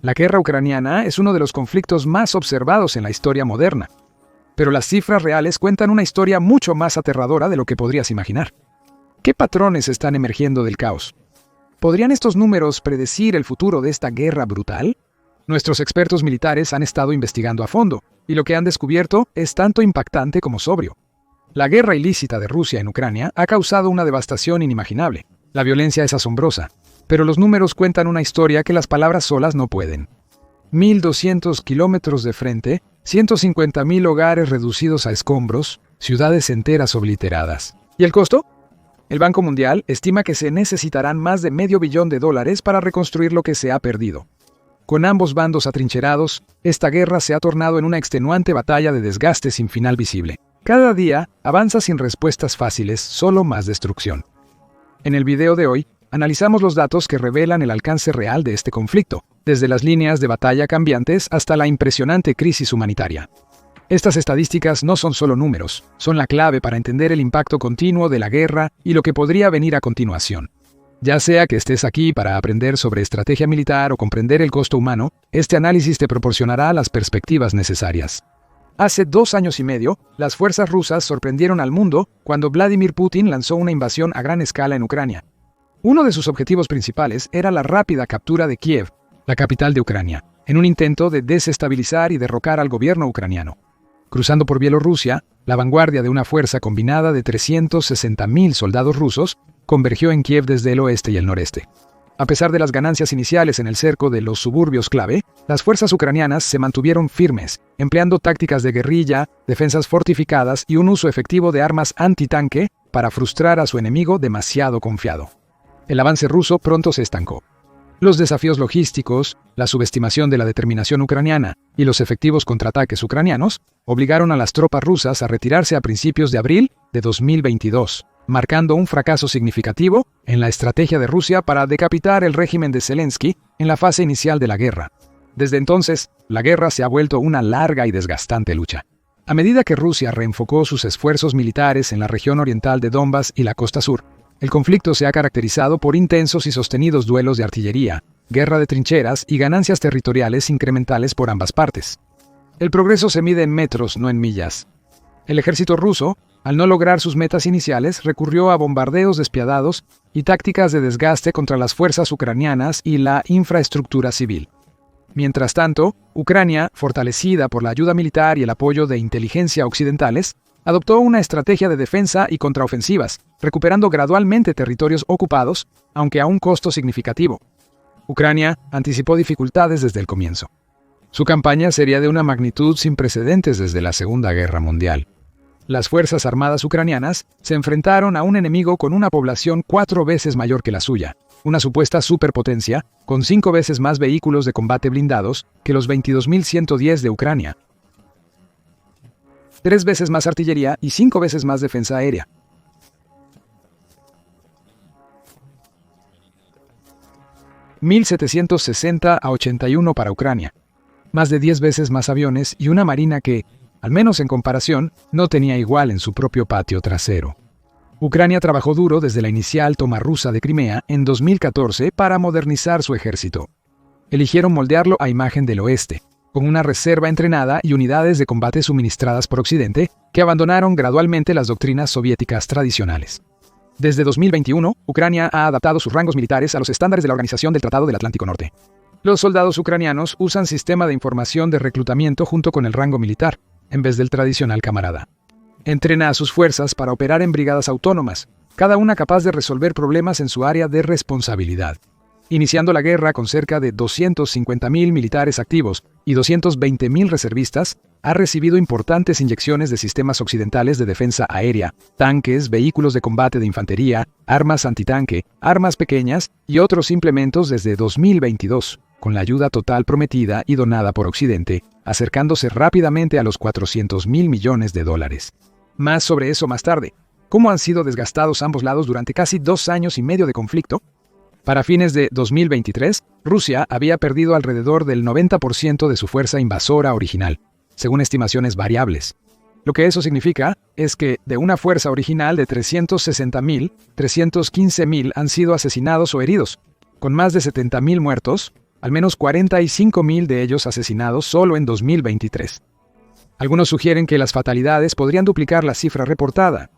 La guerra ucraniana es uno de los conflictos más observados en la historia moderna. Pero las cifras reales cuentan una historia mucho más aterradora de lo que podrías imaginar. ¿Qué patrones están emergiendo del caos? ¿Podrían estos números predecir el futuro de esta guerra brutal? Nuestros expertos militares han estado investigando a fondo, y lo que han descubierto es tanto impactante como sobrio. La guerra ilícita de Rusia en Ucrania ha causado una devastación inimaginable. La violencia es asombrosa, pero los números cuentan una historia que las palabras solas no pueden. 1.200 kilómetros de frente, 150.000 hogares reducidos a escombros, ciudades enteras obliteradas. ¿Y el costo? El Banco Mundial estima que se necesitarán más de $500 millones para reconstruir lo que se ha perdido. Con ambos bandos atrincherados, esta guerra se ha tornado en una extenuante batalla de desgaste sin final visible. Cada día avanza sin respuestas fáciles, solo más destrucción. En el video de hoy, analizamos los datos que revelan el alcance real de este conflicto, desde las líneas de batalla cambiantes hasta la impresionante crisis humanitaria. Estas estadísticas no son solo números, son la clave para entender el impacto continuo de la guerra y lo que podría venir a continuación. Ya sea que estés aquí para aprender sobre estrategia militar o comprender el costo humano, este análisis te proporcionará las perspectivas necesarias. Hace 2 años y medio, las fuerzas rusas sorprendieron al mundo cuando Vladimir Putin lanzó una invasión a gran escala en Ucrania. Uno de sus objetivos principales era la rápida captura de Kiev, la capital de Ucrania, en un intento de desestabilizar y derrocar al gobierno ucraniano. Cruzando por Bielorrusia, la vanguardia de una fuerza combinada de 360.000 soldados rusos convergió en Kiev desde el oeste y el noreste. A pesar de las ganancias iniciales en el cerco de los suburbios clave, las fuerzas ucranianas se mantuvieron firmes, empleando tácticas de guerrilla, defensas fortificadas y un uso efectivo de armas antitanque para frustrar a su enemigo demasiado confiado. El avance ruso pronto se estancó. Los desafíos logísticos, la subestimación de la determinación ucraniana y los efectivos contraataques ucranianos obligaron a las tropas rusas a retirarse a principios de abril de 2022, marcando un fracaso significativo en la estrategia de Rusia para decapitar el régimen de Zelensky en la fase inicial de la guerra. Desde entonces, la guerra se ha vuelto una larga y desgastante lucha. A medida que Rusia reenfocó sus esfuerzos militares en la región oriental de Donbass y la costa sur, el conflicto se ha caracterizado por intensos y sostenidos duelos de artillería, guerra de trincheras y ganancias territoriales incrementales por ambas partes. El progreso se mide en metros, no en millas. El ejército ruso, al no lograr sus metas iniciales, recurrió a bombardeos despiadados y tácticas de desgaste contra las fuerzas ucranianas y la infraestructura civil. Mientras tanto, Ucrania, fortalecida por la ayuda militar y el apoyo de inteligencia occidentales, adoptó una estrategia de defensa y contraofensivas, recuperando gradualmente territorios ocupados, aunque a un costo significativo. Ucrania anticipó dificultades desde el comienzo. Su campaña sería de una magnitud sin precedentes desde la Segunda Guerra Mundial. Las Fuerzas Armadas ucranianas se enfrentaron a un enemigo con una población 4 veces mayor que la suya, una supuesta superpotencia con 5 veces más vehículos de combate blindados que los 22.110 de Ucrania, 3 veces más artillería y 5 veces más defensa aérea. $1.760 a 81 para Ucrania. Más de 10 veces más aviones y una marina que, al menos en comparación, no tenía igual en su propio patio trasero. Ucrania trabajó duro desde la inicial toma rusa de Crimea en 2014 para modernizar su ejército. Eligieron moldearlo a imagen del oeste, con una reserva entrenada y unidades de combate suministradas por Occidente que abandonaron gradualmente las doctrinas soviéticas tradicionales. Desde 2021, Ucrania ha adaptado sus rangos militares a los estándares de la Organización del Tratado del Atlántico Norte. Los soldados ucranianos usan sistema de información de reclutamiento junto con el rango militar, en vez del tradicional camarada. Entrena a sus fuerzas para operar en brigadas autónomas, cada una capaz de resolver problemas en su área de responsabilidad. Iniciando la guerra con cerca de 250.000 militares activos y 220.000 reservistas, ha recibido importantes inyecciones de sistemas occidentales de defensa aérea, tanques, vehículos de combate de infantería, armas antitanque, armas pequeñas y otros implementos desde 2022, con la ayuda total prometida y donada por Occidente, acercándose rápidamente a los $400.000 millones. Más sobre eso más tarde. ¿Cómo han sido desgastados ambos lados durante casi 2 años y medio de conflicto? Para fines de 2023, Rusia había perdido alrededor del 90% de su fuerza invasora original, según estimaciones variables. Lo que eso significa es que de una fuerza original de 360.000, 315.000 han sido asesinados o heridos, con más de 70.000 muertos, al menos 45.000 de ellos asesinados solo en 2023. Algunos sugieren que las fatalidades podrían duplicar la cifra reportada.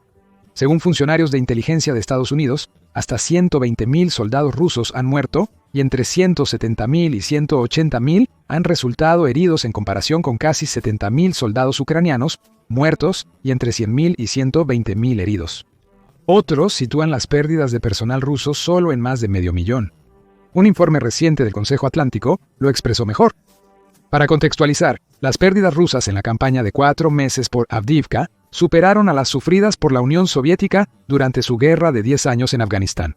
Según funcionarios de inteligencia de Estados Unidos, hasta 120.000 soldados rusos han muerto y entre 170.000 y 180.000 han resultado heridos en comparación con casi 70.000 soldados ucranianos muertos y entre 100.000 y 120.000 heridos. Otros sitúan las pérdidas de personal ruso solo en más de 500.000. Un informe reciente del Consejo Atlántico lo expresó mejor. Para contextualizar, las pérdidas rusas en la campaña de 4 meses por Avdiivka superaron a las sufridas por la Unión Soviética durante su guerra de 10 años en Afganistán.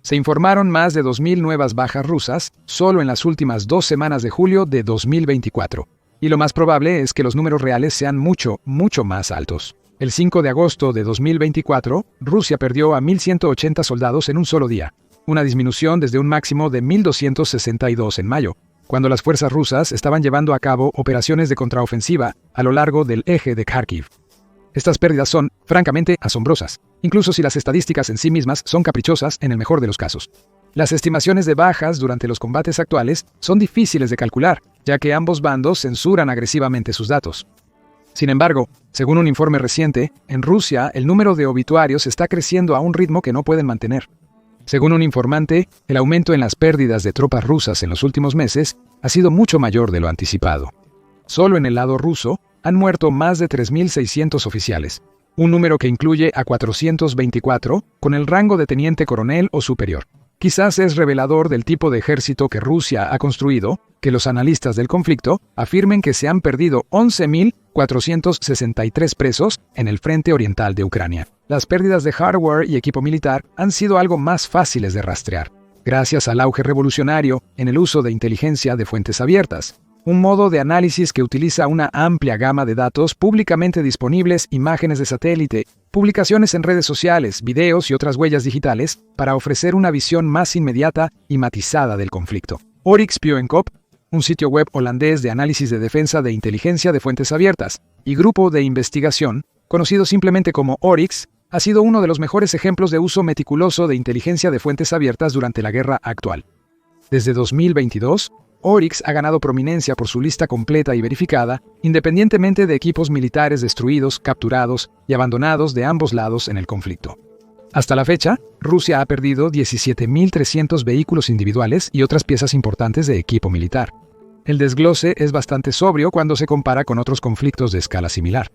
Se informaron más de 2.000 nuevas bajas rusas solo en las últimas 2 semanas de julio de 2024, y lo más probable es que los números reales sean mucho más altos. El 5 de agosto de 2024, Rusia perdió a 1.180 soldados en un solo día, una disminución desde un máximo de 1.262 en mayo, cuando las fuerzas rusas estaban llevando a cabo operaciones de contraofensiva a lo largo del eje de Kharkiv. Estas pérdidas son, francamente, asombrosas, incluso si las estadísticas en sí mismas son caprichosas en el mejor de los casos. Las estimaciones de bajas durante los combates actuales son difíciles de calcular, ya que ambos bandos censuran agresivamente sus datos. Sin embargo, según un informe reciente, en Rusia el número de obituarios está creciendo a un ritmo que no pueden mantener. Según un informante, el aumento en las pérdidas de tropas rusas en los últimos meses ha sido mucho mayor de lo anticipado. Solo en el lado ruso han muerto más de 3.600 oficiales, un número que incluye a 424 con el rango de teniente coronel o superior. Quizás es revelador del tipo de ejército que Rusia ha construido, que los analistas del conflicto afirmen que se han perdido 11.463 presos en el frente oriental de Ucrania. Las pérdidas de hardware y equipo militar han sido algo más fáciles de rastrear, gracias al auge revolucionario en el uso de inteligencia de fuentes abiertas, un modo de análisis que utiliza una amplia gama de datos públicamente disponibles, imágenes de satélite, publicaciones en redes sociales, videos y otras huellas digitales, para ofrecer una visión más inmediata y matizada del conflicto. Oryx Pioenkop, un sitio web holandés de análisis de defensa de inteligencia de fuentes abiertas, y grupo de investigación, conocido simplemente como Oryx, ha sido uno de los mejores ejemplos de uso meticuloso de inteligencia de fuentes abiertas durante la guerra actual. Desde 2022, Oryx ha ganado prominencia por su lista completa y verificada, independientemente de equipos militares destruidos, capturados y abandonados de ambos lados en el conflicto. Hasta la fecha, Rusia ha perdido 17.300 vehículos individuales y otras piezas importantes de equipo militar. El desglose es bastante sobrio cuando se compara con otros conflictos de escala similar.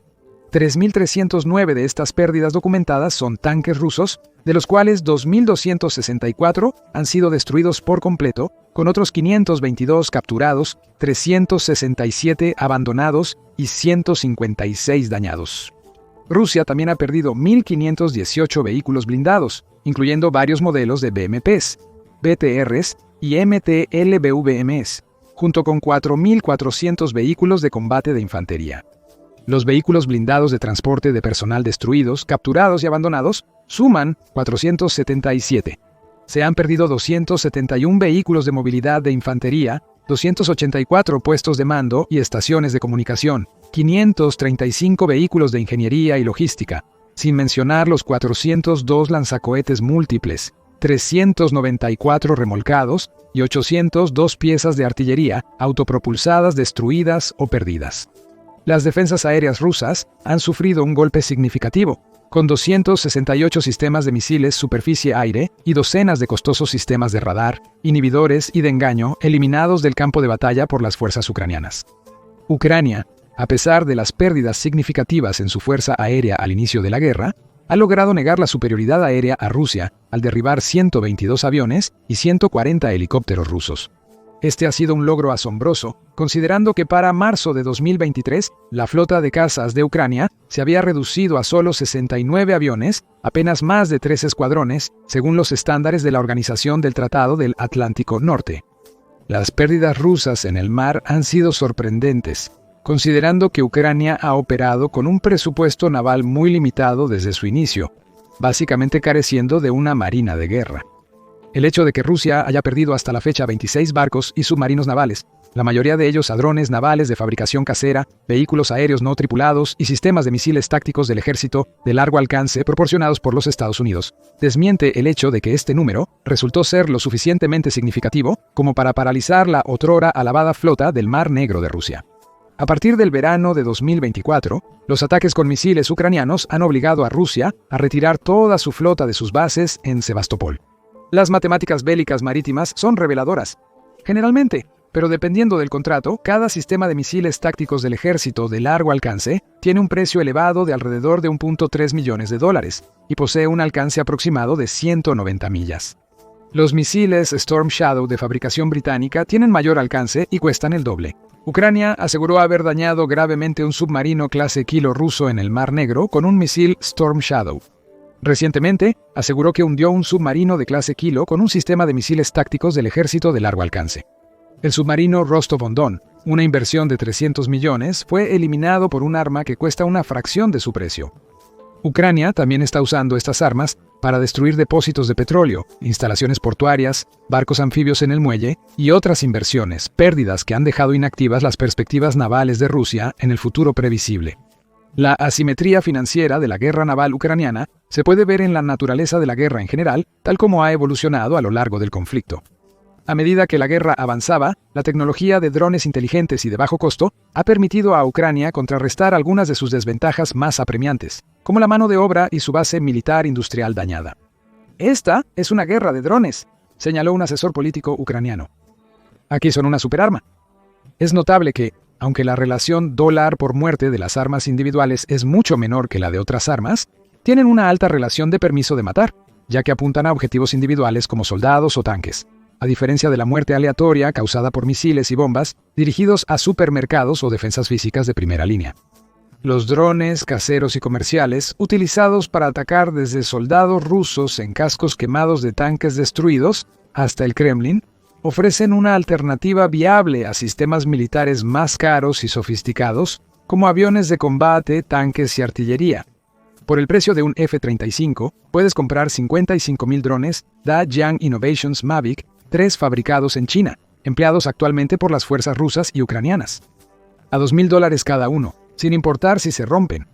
3.309 de estas pérdidas documentadas son tanques rusos, de los cuales 2.264 han sido destruidos por completo, con otros 522 capturados, 367 abandonados y 156 dañados. Rusia también ha perdido 1.518 vehículos blindados, incluyendo varios modelos de BMPs, BTRs y MTLBVMs, junto con 4.400 vehículos de combate de infantería. Los vehículos blindados de transporte de personal destruidos, capturados y abandonados suman 477. Se han perdido 271 vehículos de movilidad de infantería, 284 puestos de mando y estaciones de comunicación, 535 vehículos de ingeniería y logística, sin mencionar los 402 lanzacohetes múltiples, 394 remolcados y 802 piezas de artillería autopropulsadas destruidas o perdidas. Las defensas aéreas rusas han sufrido un golpe significativo, con 268 sistemas de misiles superficie-aire y docenas de costosos sistemas de radar, inhibidores y de engaño eliminados del campo de batalla por las fuerzas ucranianas. Ucrania, a pesar de las pérdidas significativas en su fuerza aérea al inicio de la guerra, ha logrado negar la superioridad aérea a Rusia al derribar 122 aviones y 140 helicópteros rusos. Este ha sido un logro asombroso, considerando que para marzo de 2023, la flota de cazas de Ucrania se había reducido a solo 69 aviones, apenas más de 3 escuadrones, según los estándares de la Organización del Tratado del Atlántico Norte. Las pérdidas rusas en el mar han sido sorprendentes, considerando que Ucrania ha operado con un presupuesto naval muy limitado desde su inicio, básicamente careciendo de una marina de guerra. El hecho de que Rusia haya perdido hasta la fecha 26 barcos y submarinos navales, la mayoría de ellos a drones navales de fabricación casera, vehículos aéreos no tripulados y sistemas de misiles tácticos del ejército de largo alcance proporcionados por los Estados Unidos, desmiente el hecho de que este número resultó ser lo suficientemente significativo como para paralizar la otrora alabada flota del Mar Negro de Rusia. A partir del verano de 2024, los ataques con misiles ucranianos han obligado a Rusia a retirar toda su flota de sus bases en Sebastopol. Las matemáticas bélicas marítimas son reveladoras. Generalmente, pero dependiendo del contrato, cada sistema de misiles tácticos del ejército de largo alcance tiene un precio elevado de alrededor de $1.3 millones y posee un alcance aproximado de 190 millas. Los misiles Storm Shadow de fabricación británica tienen mayor alcance y cuestan el doble. Ucrania aseguró haber dañado gravemente un submarino clase Kilo ruso en el Mar Negro con un misil Storm Shadow. Recientemente, aseguró que hundió un submarino de clase Kilo con un sistema de misiles tácticos del ejército de largo alcance. El submarino Rostov-on-Don, una inversión de 300 millones, fue eliminado por un arma que cuesta una fracción de su precio. Ucrania también está usando estas armas para destruir depósitos de petróleo, instalaciones portuarias, barcos anfibios en el muelle y otras inversiones, pérdidas que han dejado inactivas las perspectivas navales de Rusia en el futuro previsible. La asimetría financiera de la guerra naval ucraniana se puede ver en la naturaleza de la guerra en general, tal como ha evolucionado a lo largo del conflicto. A medida que la guerra avanzaba, la tecnología de drones inteligentes y de bajo costo ha permitido a Ucrania contrarrestar algunas de sus desventajas más apremiantes, como la mano de obra y su base militar industrial dañada. Esta es una guerra de drones, señaló un asesor político ucraniano. Aquí son una superarma. Es notable que, aunque la relación dólar por muerte de las armas individuales es mucho menor que la de otras armas, tienen una alta relación de permiso de matar, ya que apuntan a objetivos individuales como soldados o tanques, a diferencia de la muerte aleatoria causada por misiles y bombas dirigidos a supermercados o defensas físicas de primera línea. Los drones caseros y comerciales, utilizados para atacar desde soldados rusos en cascos quemados de tanques destruidos hasta el Kremlin, ofrecen una alternativa viable a sistemas militares más caros y sofisticados, como aviones de combate, tanques y artillería. Por el precio de un F-35, puedes comprar 55,000 drones Da-Jiang Innovations Mavic 3 fabricados en China, empleados actualmente por las fuerzas rusas y ucranianas. A $2,000 cada uno, sin importar si se rompen.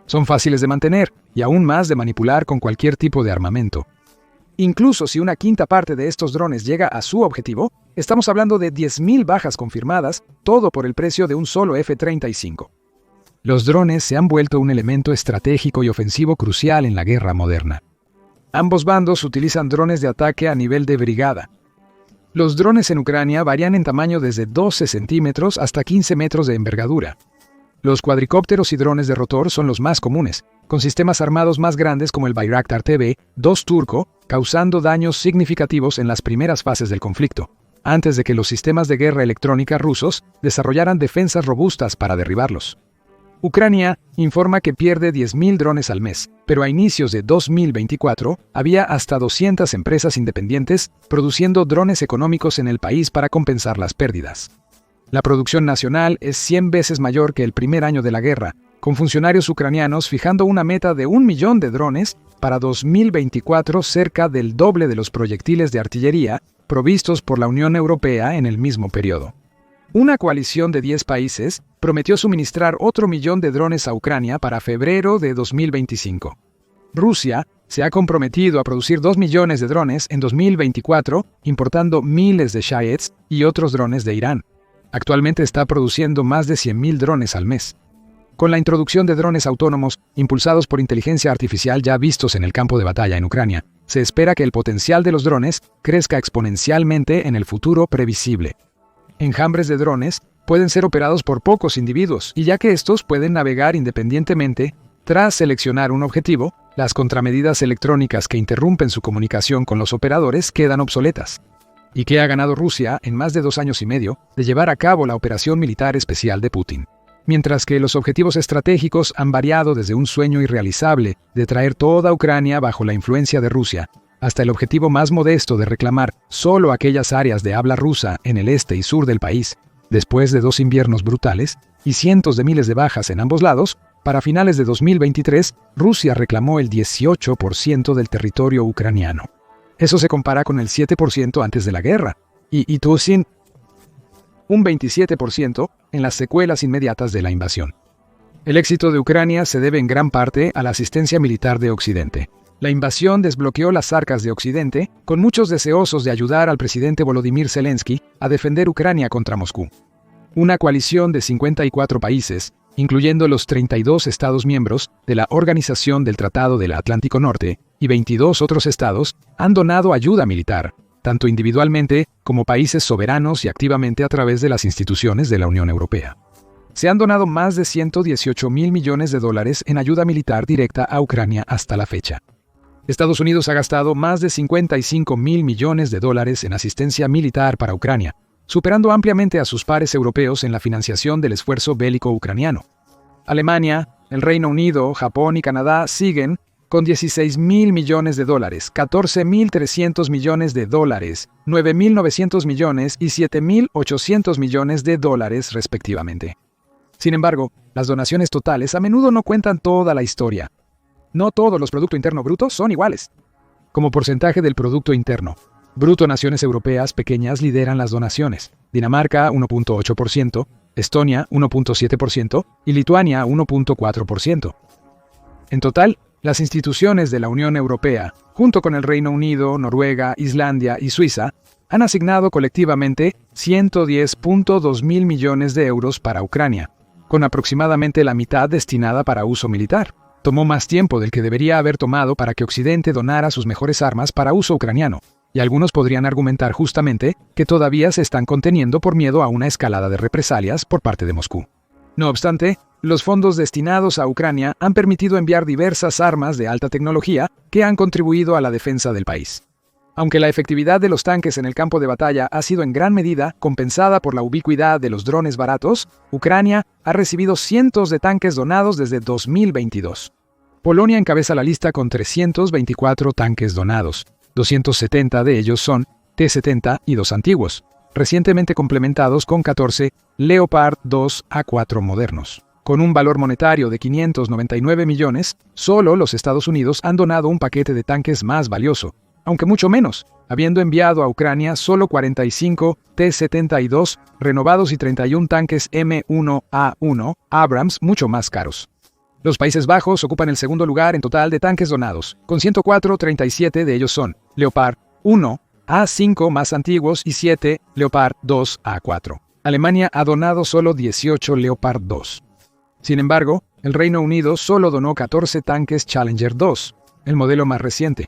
Son fáciles de mantener y aún más de manipular con cualquier tipo de armamento. Incluso si una quinta parte de estos drones llega a su objetivo, estamos hablando de 10,000 bajas confirmadas, todo por el precio de un solo F-35. Los drones se han vuelto un elemento estratégico y ofensivo crucial en la guerra moderna. Ambos bandos utilizan drones de ataque a nivel de brigada. Los drones en Ucrania varían en tamaño desde 12 centímetros hasta 15 metros de envergadura. Los cuadricópteros y drones de rotor son los más comunes, con sistemas armados más grandes como el Bayraktar TB-2 turco, causando daños significativos en las primeras fases del conflicto, antes de que los sistemas de guerra electrónica rusos desarrollaran defensas robustas para derribarlos. Ucrania informa que pierde 10,000 drones al mes, pero a inicios de 2024 había hasta 200 empresas independientes produciendo drones económicos en el país para compensar las pérdidas. La producción nacional es 100 veces mayor que el primer año de la guerra, con funcionarios ucranianos fijando una meta de 1 millón de drones para 2024, cerca del doble de los proyectiles de artillería provistos por la Unión Europea en el mismo periodo. Una coalición de 10 países prometió suministrar otro millón de drones a Ucrania para febrero de 2025. Rusia se ha comprometido a producir 2 millones de drones en 2024, importando miles de Shaheds y otros drones de Irán. Actualmente está produciendo más de 100,000 drones al mes. Con la introducción de drones autónomos, impulsados por inteligencia artificial ya vistos en el campo de batalla en Ucrania, se espera que el potencial de los drones crezca exponencialmente en el futuro previsible. Enjambres de drones pueden ser operados por pocos individuos, y ya que estos pueden navegar independientemente, tras seleccionar un objetivo, las contramedidas electrónicas que interrumpen su comunicación con los operadores quedan obsoletas. ¿Y qué ha ganado Rusia en más de 2 años y medio de llevar a cabo la operación militar especial de Putin? Mientras que los objetivos estratégicos han variado desde un sueño irrealizable de traer toda Ucrania bajo la influencia de Rusia, hasta el objetivo más modesto de reclamar solo aquellas áreas de habla rusa en el este y sur del país, después de 2 inviernos brutales y cientos de miles de bajas en ambos lados, para finales de 2023, Rusia reclamó el 18% del territorio ucraniano. Eso se compara con el 7% antes de la guerra, y Tucson un 27% en las secuelas inmediatas de la invasión. El éxito de Ucrania se debe en gran parte a la asistencia militar de Occidente. La invasión desbloqueó las arcas de Occidente, con muchos deseosos de ayudar al presidente Volodymyr Zelensky a defender Ucrania contra Moscú. Una coalición de 54 países, incluyendo los 32 Estados miembros de la Organización del Tratado del Atlántico Norte y 22 otros estados, han donado ayuda militar, tanto individualmente como países soberanos y activamente a través de las instituciones de la Unión Europea. Se han donado más de 118.000 millones de dólares en ayuda militar directa a Ucrania hasta la fecha. Estados Unidos ha gastado más de 55.000 millones de dólares en asistencia militar para Ucrania, superando ampliamente a sus pares europeos en la financiación del esfuerzo bélico ucraniano. Alemania, el Reino Unido, Japón y Canadá siguen con 16.000 millones de dólares, 14.300 millones de dólares, 9.900 millones y 7.800 millones de dólares respectivamente. Sin embargo, las donaciones totales a menudo no cuentan toda la historia. No todos los Producto Interno Bruto son iguales. Como porcentaje del Producto Interno Bruto, naciones europeas pequeñas lideran las donaciones. Dinamarca 1.8%, Estonia 1.7% y Lituania 1.4%. En total, las instituciones de la Unión Europea, junto con el Reino Unido, Noruega, Islandia y Suiza, han asignado colectivamente 110.2 mil millones de euros para Ucrania, con aproximadamente la mitad destinada para uso militar. Tomó más tiempo del que debería haber tomado para que Occidente donara sus mejores armas para uso ucraniano, y algunos podrían argumentar justamente que todavía se están conteniendo por miedo a una escalada de represalias por parte de Moscú. No obstante, los fondos destinados a Ucrania han permitido enviar diversas armas de alta tecnología que han contribuido a la defensa del país. Aunque la efectividad de los tanques en el campo de batalla ha sido en gran medida compensada por la ubicuidad de los drones baratos, Ucrania ha recibido cientos de tanques donados desde 2022. Polonia encabeza la lista con 324 tanques donados. 270 de ellos son T-70 y 2 antiguos, recientemente complementados con 14 Leopard 2 A4 modernos. Con un valor monetario de 599 millones, solo los Estados Unidos han donado un paquete de tanques más valioso, aunque mucho menos, habiendo enviado a Ucrania solo 45 T-72 renovados y 31 tanques M1A1 Abrams mucho más caros. Los Países Bajos ocupan el segundo lugar en total de tanques donados, con 104, 37 de ellos son Leopard 1 A5 más antiguos y 7 Leopard 2 A4. Alemania ha donado solo 18 Leopard 2. Sin embargo, el Reino Unido solo donó 14 tanques Challenger 2, el modelo más reciente.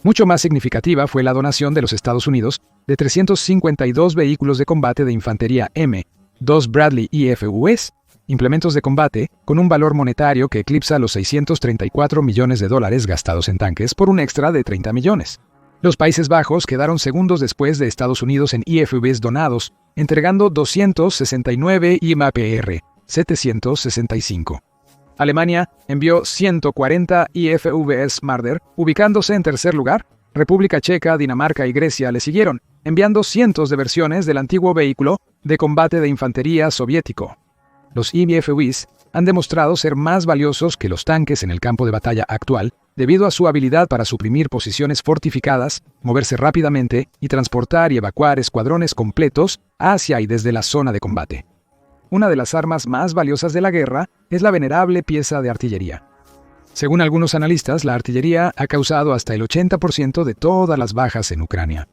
Mucho más significativa fue la donación de los Estados Unidos de 352 vehículos de combate de infantería M2 Bradley IFUs, implementos de combate con un valor monetario que eclipsa los 634 millones de dólares gastados en tanques por un extra de 30 millones. Los Países Bajos quedaron segundos después de Estados Unidos en IFVs donados, entregando 269 y MAPR 765. Alemania envió 140 IFVs Marder, ubicándose en tercer lugar. República Checa, Dinamarca y Grecia le siguieron, enviando cientos de versiones del antiguo vehículo de combate de infantería soviético. Los IFVs han demostrado ser más valiosos que los tanques en el campo de batalla actual, debido a su habilidad para suprimir posiciones fortificadas, moverse rápidamente y transportar y evacuar escuadrones completos hacia y desde la zona de combate. Una de las armas más valiosas de la guerra es la venerable pieza de artillería. Según algunos analistas, la artillería ha causado hasta el 80% de todas las bajas en Ucrania.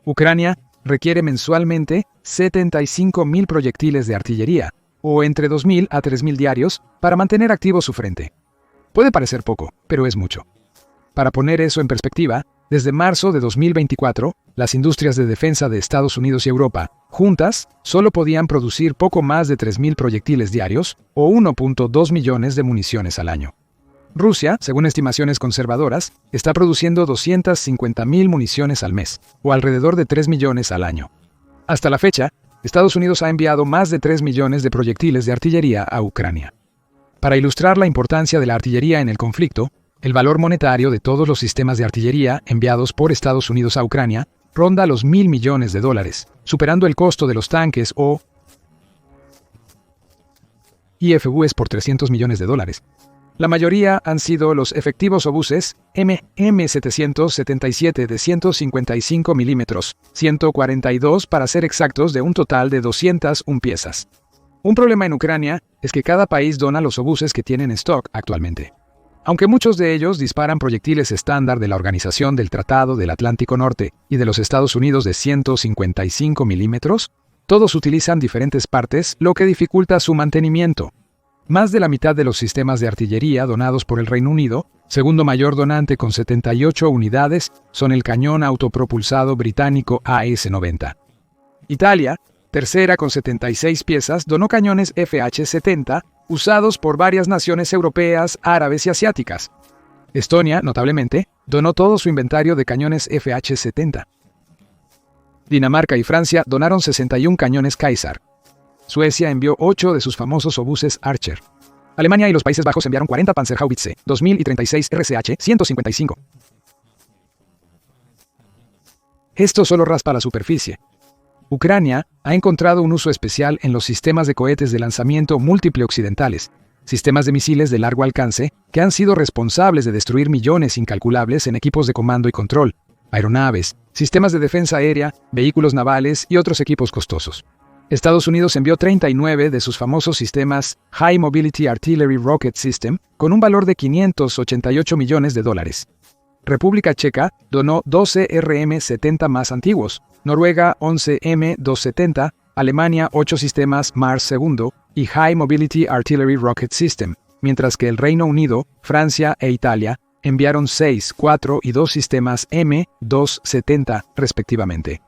Ucrania requiere mensualmente 75.000 proyectiles de artillería, o entre 2.000 a 3.000 diarios, para mantener activo su frente. Puede parecer poco, pero es mucho. Para poner eso en perspectiva, desde marzo de 2024, las industrias de defensa de Estados Unidos y Europa, juntas, solo podían producir poco más de 3.000 proyectiles diarios, o 1.2 millones de municiones al año. Rusia, según estimaciones conservadoras, está produciendo 250.000 municiones al mes, o alrededor de 3 millones al año. Hasta la fecha, Estados Unidos ha enviado más de 3 millones de proyectiles de artillería a Ucrania. Para ilustrar la importancia de la artillería en el conflicto, el valor monetario de todos los sistemas de artillería enviados por Estados Unidos a Ucrania ronda los 1.000 millones de dólares, superando el costo de los tanques o IFVs por 300 millones de dólares. La mayoría han sido los efectivos obuses M777 de 155 milímetros, 142 para ser exactos, de un total de 201 piezas. Un problema en Ucrania es que cada país dona los obuses que tiene en stock actualmente. Aunque muchos de ellos disparan proyectiles estándar de la Organización del Tratado del Atlántico Norte y de los Estados Unidos de 155 milímetros, todos utilizan diferentes partes, lo que dificulta su mantenimiento. Más de la mitad de los sistemas de artillería donados por el Reino Unido, segundo mayor donante con 78 unidades, son el cañón autopropulsado británico AS-90. Italia, tercera con 76 piezas, donó cañones FH-70, usados por varias naciones europeas, árabes y asiáticas. Estonia, notablemente, donó todo su inventario de cañones FH-70. Dinamarca y Francia donaron 61 cañones Kaisar. Suecia envió 8 de sus famosos obuses Archer. Alemania y los Países Bajos enviaron 40 Panzerhaubitze 2000 y 36 RCH 155. Esto solo raspa la superficie. Ucrania ha encontrado un uso especial en los sistemas de cohetes de lanzamiento múltiple occidentales, sistemas de misiles de largo alcance que han sido responsables de destruir millones incalculables en equipos de comando y control, aeronaves, sistemas de defensa aérea, vehículos navales y otros equipos costosos. Estados Unidos envió 39 de sus famosos sistemas High Mobility Artillery Rocket System con un valor de $588 millones. República Checa donó 12 RM-70 más antiguos, Noruega 11 M270, Alemania 8 sistemas Mars II y High Mobility Artillery Rocket System, mientras que el Reino Unido, Francia e Italia enviaron 6, 4 y 2 sistemas M270 respectivamente.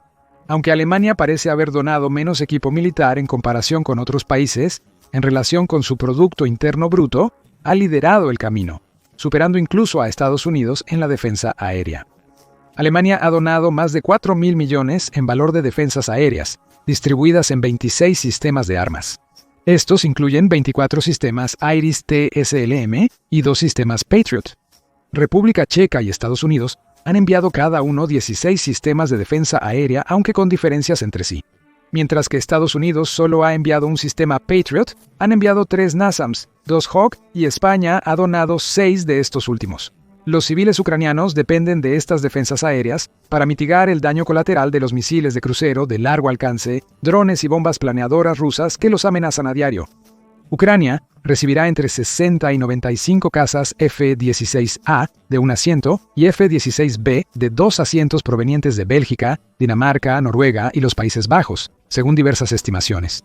Aunque Alemania parece haber donado menos equipo militar en comparación con otros países, en relación con su Producto Interno Bruto, ha liderado el camino, superando incluso a Estados Unidos en la defensa aérea. Alemania ha donado más de 4.000 millones en valor de defensas aéreas, distribuidas en 26 sistemas de armas. Estos incluyen 24 sistemas Iris-T SLM y 2 sistemas Patriot. República Checa y Estados Unidos han enviado cada uno 16 sistemas de defensa aérea, aunque con diferencias entre sí. Mientras que Estados Unidos solo ha enviado un sistema Patriot, han enviado 3 NASAMS, 2 Hawk y España ha donado 6 de estos últimos. Los civiles ucranianos dependen de estas defensas aéreas para mitigar el daño colateral de los misiles de crucero de largo alcance, drones y bombas planeadoras rusas que los amenazan a diario. Ucrania recibirá entre 60 y 95 cazas F-16A de un asiento y F-16B de 2 asientos provenientes de Bélgica, Dinamarca, Noruega y los Países Bajos, según diversas estimaciones.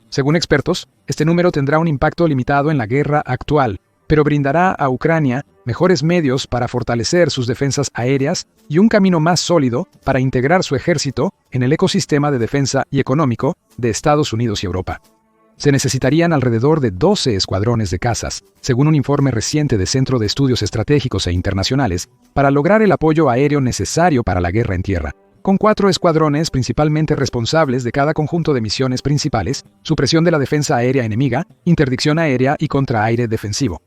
Según expertos, este número tendrá un impacto limitado en la guerra actual, pero brindará a Ucrania mejores medios para fortalecer sus defensas aéreas y un camino más sólido para integrar su ejército en el ecosistema de defensa y económico de Estados Unidos y Europa. Se necesitarían alrededor de 12 escuadrones de cazas, según un informe reciente del Centro de Estudios Estratégicos e Internacionales, para lograr el apoyo aéreo necesario para la guerra en tierra, con 4 escuadrones principalmente responsables de cada conjunto de misiones principales: supresión de la defensa aérea enemiga, interdicción aérea y contraaire defensivo.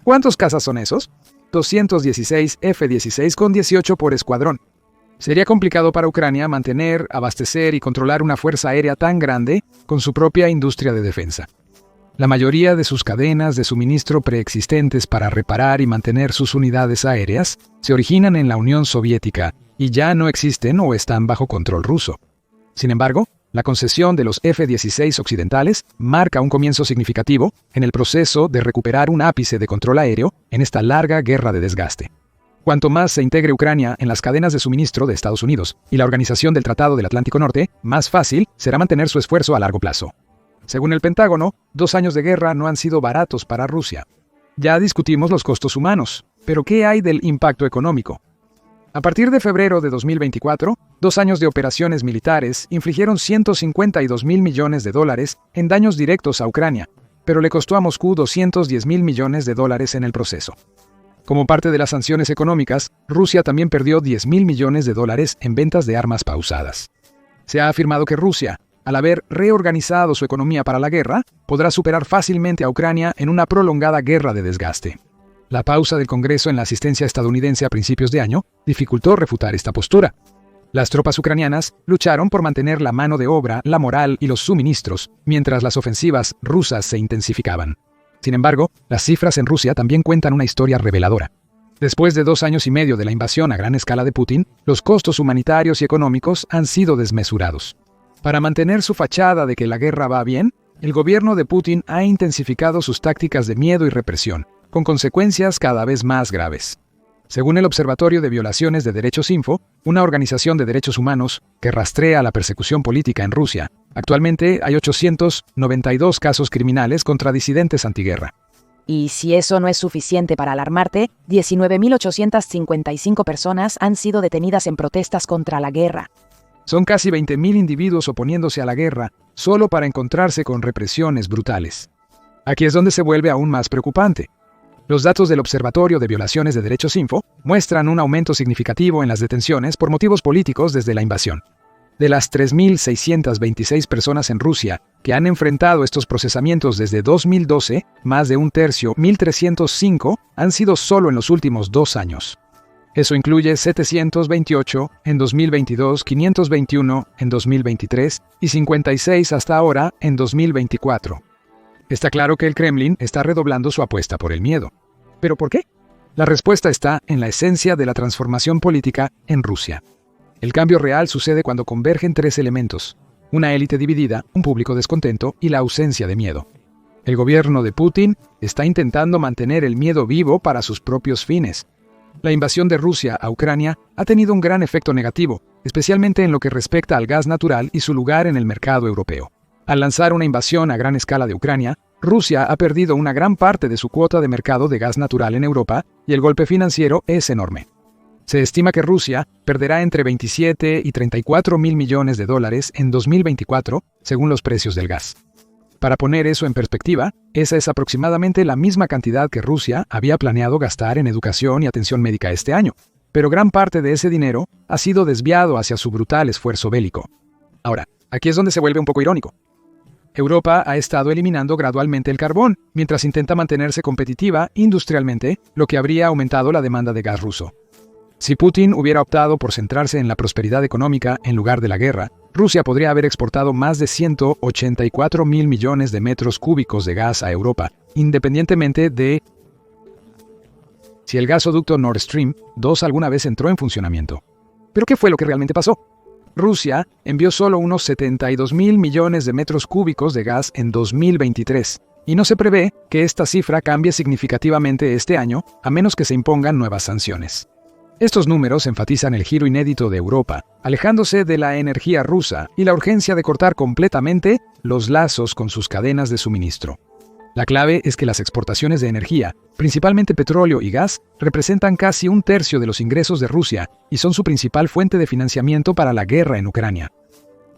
¿Cuántos cazas son esos? 216 F-16 con 18 por escuadrón. Sería complicado para Ucrania mantener, abastecer y controlar una fuerza aérea tan grande con su propia industria de defensa. La mayoría de sus cadenas de suministro preexistentes para reparar y mantener sus unidades aéreas se originan en la Unión Soviética y ya no existen o están bajo control ruso. Sin embargo, la concesión de los F-16 occidentales marca un comienzo significativo en el proceso de recuperar un ápice de control aéreo en esta larga guerra de desgaste. Cuanto más se integre Ucrania en las cadenas de suministro de Estados Unidos y la Organización del Tratado del Atlántico Norte, más fácil será mantener su esfuerzo a largo plazo. Según el Pentágono, 2 años de guerra no han sido baratos para Rusia. Ya discutimos los costos humanos, pero ¿qué hay del impacto económico? A partir de febrero de 2024, 2 años de operaciones militares infligieron $152.000 millones en daños directos a Ucrania, pero le costó a Moscú $210.000 millones en el proceso. Como parte de las sanciones económicas, Rusia también perdió $10.000 millones en ventas de armas pausadas. Se ha afirmado que Rusia, al haber reorganizado su economía para la guerra, podrá superar fácilmente a Ucrania en una prolongada guerra de desgaste. La pausa del Congreso en la asistencia estadounidense a principios de año dificultó refutar esta postura. Las tropas ucranianas lucharon por mantener la mano de obra, la moral y los suministros, mientras las ofensivas rusas se intensificaban. Sin embargo, las cifras en Rusia también cuentan una historia reveladora. Después de 2 años y medio de la invasión a gran escala de Putin, los costos humanitarios y económicos han sido desmesurados. Para mantener su fachada de que la guerra va bien, el gobierno de Putin ha intensificado sus tácticas de miedo y represión, con consecuencias cada vez más graves. Según el Observatorio de Violaciones de Derechos Info, una organización de derechos humanos que rastrea la persecución política en Rusia, actualmente hay 892 casos criminales contra disidentes antiguerra. Y si eso no es suficiente para alarmarte, 19.855 personas han sido detenidas en protestas contra la guerra. Son casi 20.000 individuos oponiéndose a la guerra solo para encontrarse con represiones brutales. Aquí es donde se vuelve aún más preocupante. Los datos del Observatorio de Violaciones de Derechos Info muestran un aumento significativo en las detenciones por motivos políticos desde la invasión. De las 3.626 personas en Rusia que han enfrentado estos procesamientos desde 2012, más de un tercio, 1.305, han sido solo en los últimos 2 años. Eso incluye 728 en 2022, 521 en 2023 y 56 hasta ahora en 2024. Está claro que el Kremlin está redoblando su apuesta por el miedo. ¿Pero por qué? La respuesta está en la esencia de la transformación política en Rusia. El cambio real sucede cuando convergen 3 elementos: una élite dividida, un público descontento y la ausencia de miedo. El gobierno de Putin está intentando mantener el miedo vivo para sus propios fines. La invasión de Rusia a Ucrania ha tenido un gran efecto negativo, especialmente en lo que respecta al gas natural y su lugar en el mercado europeo. Al lanzar una invasión a gran escala de Ucrania, Rusia ha perdido una gran parte de su cuota de mercado de gas natural en Europa y el golpe financiero es enorme. Se estima que Rusia perderá entre 27 y 34 mil millones de dólares en 2024, según los precios del gas. Para poner eso en perspectiva, esa es aproximadamente la misma cantidad que Rusia había planeado gastar en educación y atención médica este año, pero gran parte de ese dinero ha sido desviado hacia su brutal esfuerzo bélico. Ahora, aquí es donde se vuelve un poco irónico. Europa ha estado eliminando gradualmente el carbón, mientras intenta mantenerse competitiva industrialmente, lo que habría aumentado la demanda de gas ruso. Si Putin hubiera optado por centrarse en la prosperidad económica en lugar de la guerra, Rusia podría haber exportado más de 184 mil millones de metros cúbicos de gas a Europa, independientemente de si el gasoducto Nord Stream 2 alguna vez entró en funcionamiento. ¿Pero qué fue lo que realmente pasó? Rusia envió solo unos 72 mil millones de metros cúbicos de gas en 2023, y no se prevé que esta cifra cambie significativamente este año, a menos que se impongan nuevas sanciones. Estos números enfatizan el giro inédito de Europa, alejándose de la energía rusa y la urgencia de cortar completamente los lazos con sus cadenas de suministro. La clave es que las exportaciones de energía, principalmente petróleo y gas, representan casi un tercio de los ingresos de Rusia y son su principal fuente de financiamiento para la guerra en Ucrania.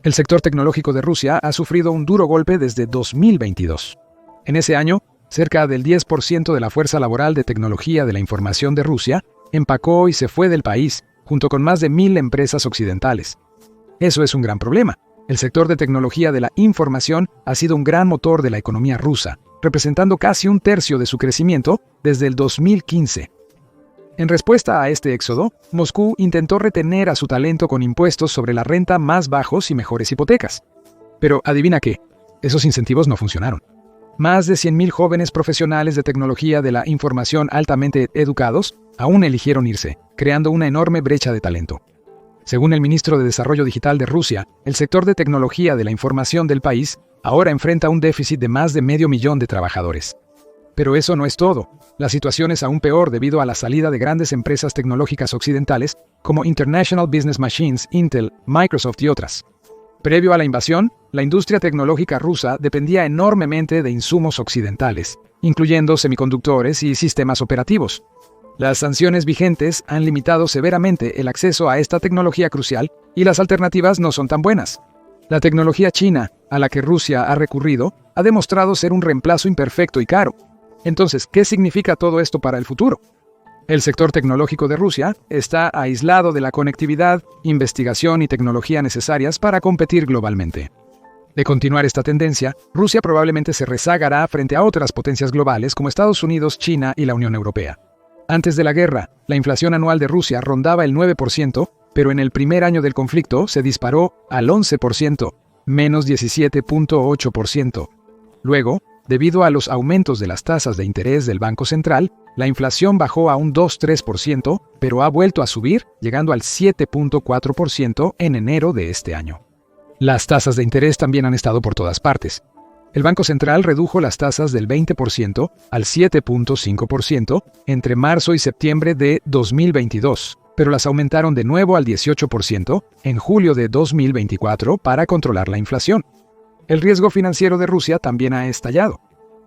El sector tecnológico de Rusia ha sufrido un duro golpe desde 2022. En ese año, cerca del 10% de la fuerza laboral de tecnología de la información de Rusia empacó y se fue del país, junto con más de 1,000 empresas occidentales. Eso es un gran problema. El sector de tecnología de la información ha sido un gran motor de la economía rusa, representando casi un tercio de su crecimiento desde el 2015. En respuesta a este éxodo, Moscú intentó retener a su talento con impuestos sobre la renta más bajos y mejores hipotecas. Pero adivina qué, esos incentivos no funcionaron. Más de 100.000 jóvenes profesionales de tecnología de la información altamente educados aún eligieron irse, creando una enorme brecha de talento. Según el ministro de Desarrollo Digital de Rusia, el sector de tecnología de la información del país ahora enfrenta un déficit de más de 500.000 de trabajadores. Pero eso no es todo. La situación es aún peor debido a la salida de grandes empresas tecnológicas occidentales como International Business Machines, Intel, Microsoft y otras. Previo a la invasión, la industria tecnológica rusa dependía enormemente de insumos occidentales, incluyendo semiconductores y sistemas operativos. Las sanciones vigentes han limitado severamente el acceso a esta tecnología crucial y las alternativas no son tan buenas. La tecnología china, a la que Rusia ha recurrido, ha demostrado ser un reemplazo imperfecto y caro. Entonces, ¿qué significa todo esto para el futuro? El sector tecnológico de Rusia está aislado de la conectividad, investigación y tecnología necesarias para competir globalmente. De continuar esta tendencia, Rusia probablemente se rezagará frente a otras potencias globales como Estados Unidos, China y la Unión Europea. Antes de la guerra, la inflación anual de Rusia rondaba el 9%, pero en el primer año del conflicto se disparó al 11%, menos 17.8%. Luego, Debido a los aumentos de las tasas de interés del Banco Central, la inflación bajó a un 2,3%, pero ha vuelto a subir, llegando al 7,4% en enero de este año. Las tasas de interés también han estado por todas partes. El Banco Central redujo las tasas del 20% al 7,5% entre marzo y septiembre de 2022, pero las aumentaron de nuevo al 18% en julio de 2024 para controlar la inflación. El riesgo financiero de Rusia también ha estallado.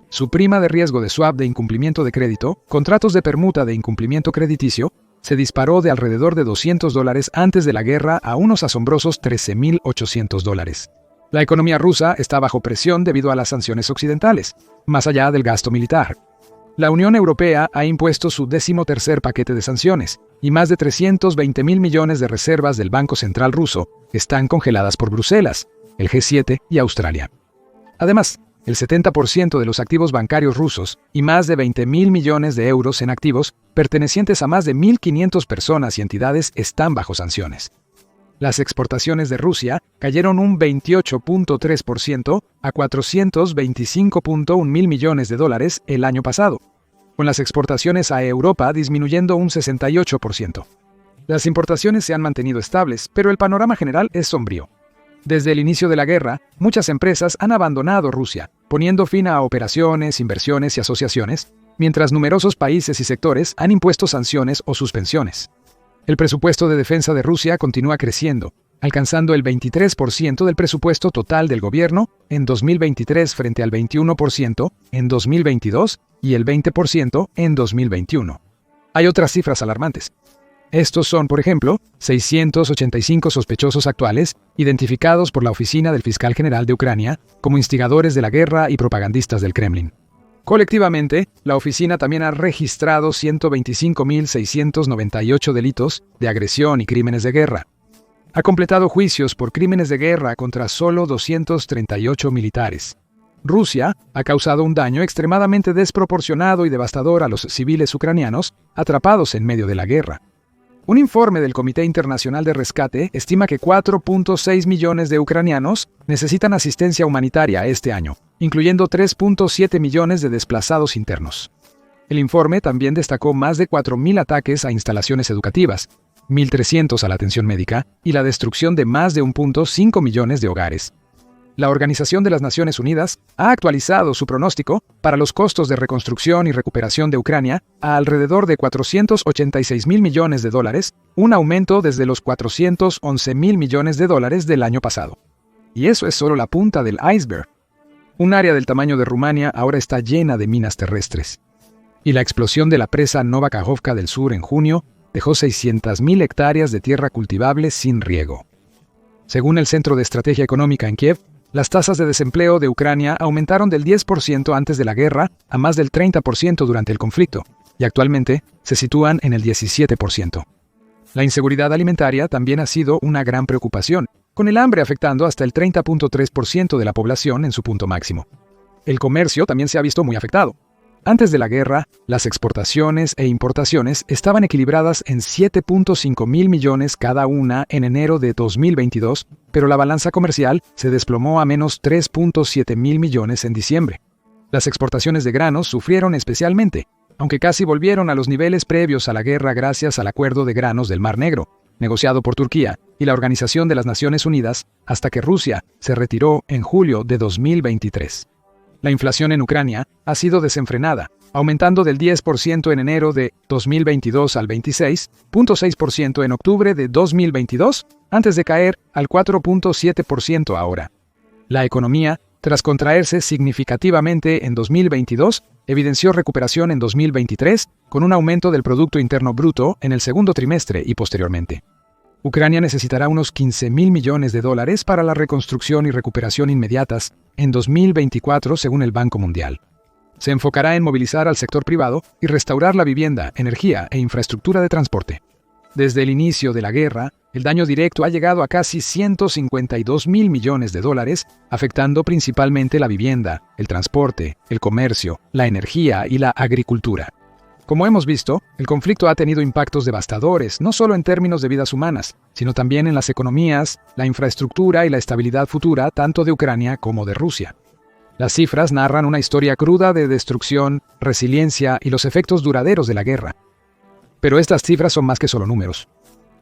Su prima de riesgo de swap de incumplimiento de crédito, contratos de permuta de incumplimiento crediticio, se disparó de alrededor de $200 antes de la guerra a unos asombrosos $13,800. La economía rusa está bajo presión debido a las sanciones occidentales, más allá del gasto militar. La Unión Europea ha impuesto su 13º paquete de sanciones, y más de 320.000 millones de reservas del Banco Central ruso están congeladas por Bruselas, el G7 y Australia. Además, el 70% de los activos bancarios rusos y más de 20.000 millones de euros en activos pertenecientes a más de 1.500 personas y entidades están bajo sanciones. Las exportaciones de Rusia cayeron un 28,3% a $425,1 mil millones el año pasado, con las exportaciones a Europa disminuyendo un 68%. Las importaciones se han mantenido estables, pero el panorama general es sombrío. Desde el inicio de la guerra, muchas empresas han abandonado Rusia, poniendo fin a operaciones, inversiones y asociaciones, mientras numerosos países y sectores han impuesto sanciones o suspensiones. El presupuesto de defensa de Rusia continúa creciendo, alcanzando el 23% del presupuesto total del gobierno en 2023 frente al 21% en 2022 y el 20% en 2021. Hay otras cifras alarmantes. Estos son, por ejemplo, 685 sospechosos actuales, identificados por la Oficina del Fiscal General de Ucrania como instigadores de la guerra y propagandistas del Kremlin. Colectivamente, la oficina también ha registrado 125.698 delitos de agresión y crímenes de guerra. Ha completado juicios por crímenes de guerra contra solo 238 militares. Rusia ha causado un daño extremadamente desproporcionado y devastador a los civiles ucranianos atrapados en medio de la guerra. Un informe del Comité Internacional de Rescate estima que 4,6 millones de ucranianos necesitan asistencia humanitaria este año, incluyendo 3,7 millones de desplazados internos. El informe también destacó más de 4.000 ataques a instalaciones educativas, 1.300 a la atención médica y la destrucción de más de 1,5 millones de hogares. La Organización de las Naciones Unidas ha actualizado su pronóstico para los costos de reconstrucción y recuperación de Ucrania a alrededor de $486.000 millones, un aumento desde los $411.000 millones del año pasado. Y eso es solo la punta del iceberg. Un área del tamaño de Rumania ahora está llena de minas terrestres. Y la explosión de la presa Nova Kakhovka del sur en junio dejó 600.000 hectáreas de tierra cultivable sin riego. Según el Centro de Estrategia Económica en Kiev, las tasas de desempleo de Ucrania aumentaron del 10% antes de la guerra a más del 30% durante el conflicto, y actualmente se sitúan en el 17%. La inseguridad alimentaria también ha sido una gran preocupación, con el hambre afectando hasta el 30,3% de la población en su punto máximo. El comercio también se ha visto muy afectado. Antes de la guerra, las exportaciones e importaciones estaban equilibradas en 7,5 mil millones cada una en enero de 2022, pero la balanza comercial se desplomó a menos 3,7 mil millones en diciembre. Las exportaciones de granos sufrieron especialmente, aunque casi volvieron a los niveles previos a la guerra gracias al Acuerdo de Granos del Mar Negro, negociado por Turquía y la Organización de las Naciones Unidas, hasta que Rusia se retiró en julio de 2023. La inflación en Ucrania ha sido desenfrenada, aumentando del 10% en enero de 2022 al 26,6% en octubre de 2022, antes de caer al 4,7% ahora. La economía, tras contraerse significativamente en 2022, evidenció recuperación en 2023, con un aumento del Producto Interno Bruto en el segundo trimestre y posteriormente. Ucrania necesitará unos $15.000 millones para la reconstrucción y recuperación inmediatas en 2024 según el Banco Mundial. Se enfocará en movilizar al sector privado y restaurar la vivienda, energía e infraestructura de transporte. Desde el inicio de la guerra, el daño directo ha llegado a casi $152.000 millones, afectando principalmente la vivienda, el transporte, el comercio, la energía y la agricultura. Como hemos visto, el conflicto ha tenido impactos devastadores, no solo en términos de vidas humanas, sino también en las economías, la infraestructura y la estabilidad futura tanto de Ucrania como de Rusia. Las cifras narran una historia cruda de destrucción, resiliencia y los efectos duraderos de la guerra. Pero estas cifras son más que solo números.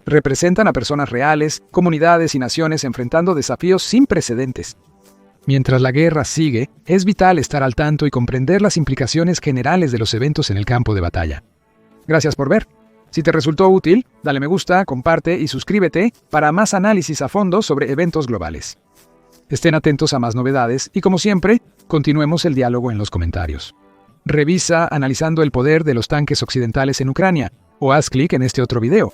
Representan a personas reales, comunidades y naciones enfrentando desafíos sin precedentes. Mientras la guerra sigue, es vital estar al tanto y comprender las implicaciones generales de los eventos en el campo de batalla. Gracias por ver. Si te resultó útil, dale me gusta, comparte y suscríbete para más análisis a fondo sobre eventos globales. Estén atentos a más novedades y, como siempre, continuemos el diálogo en los comentarios. Revisa Analizando el poder de los tanques occidentales en Ucrania o haz clic en este otro video.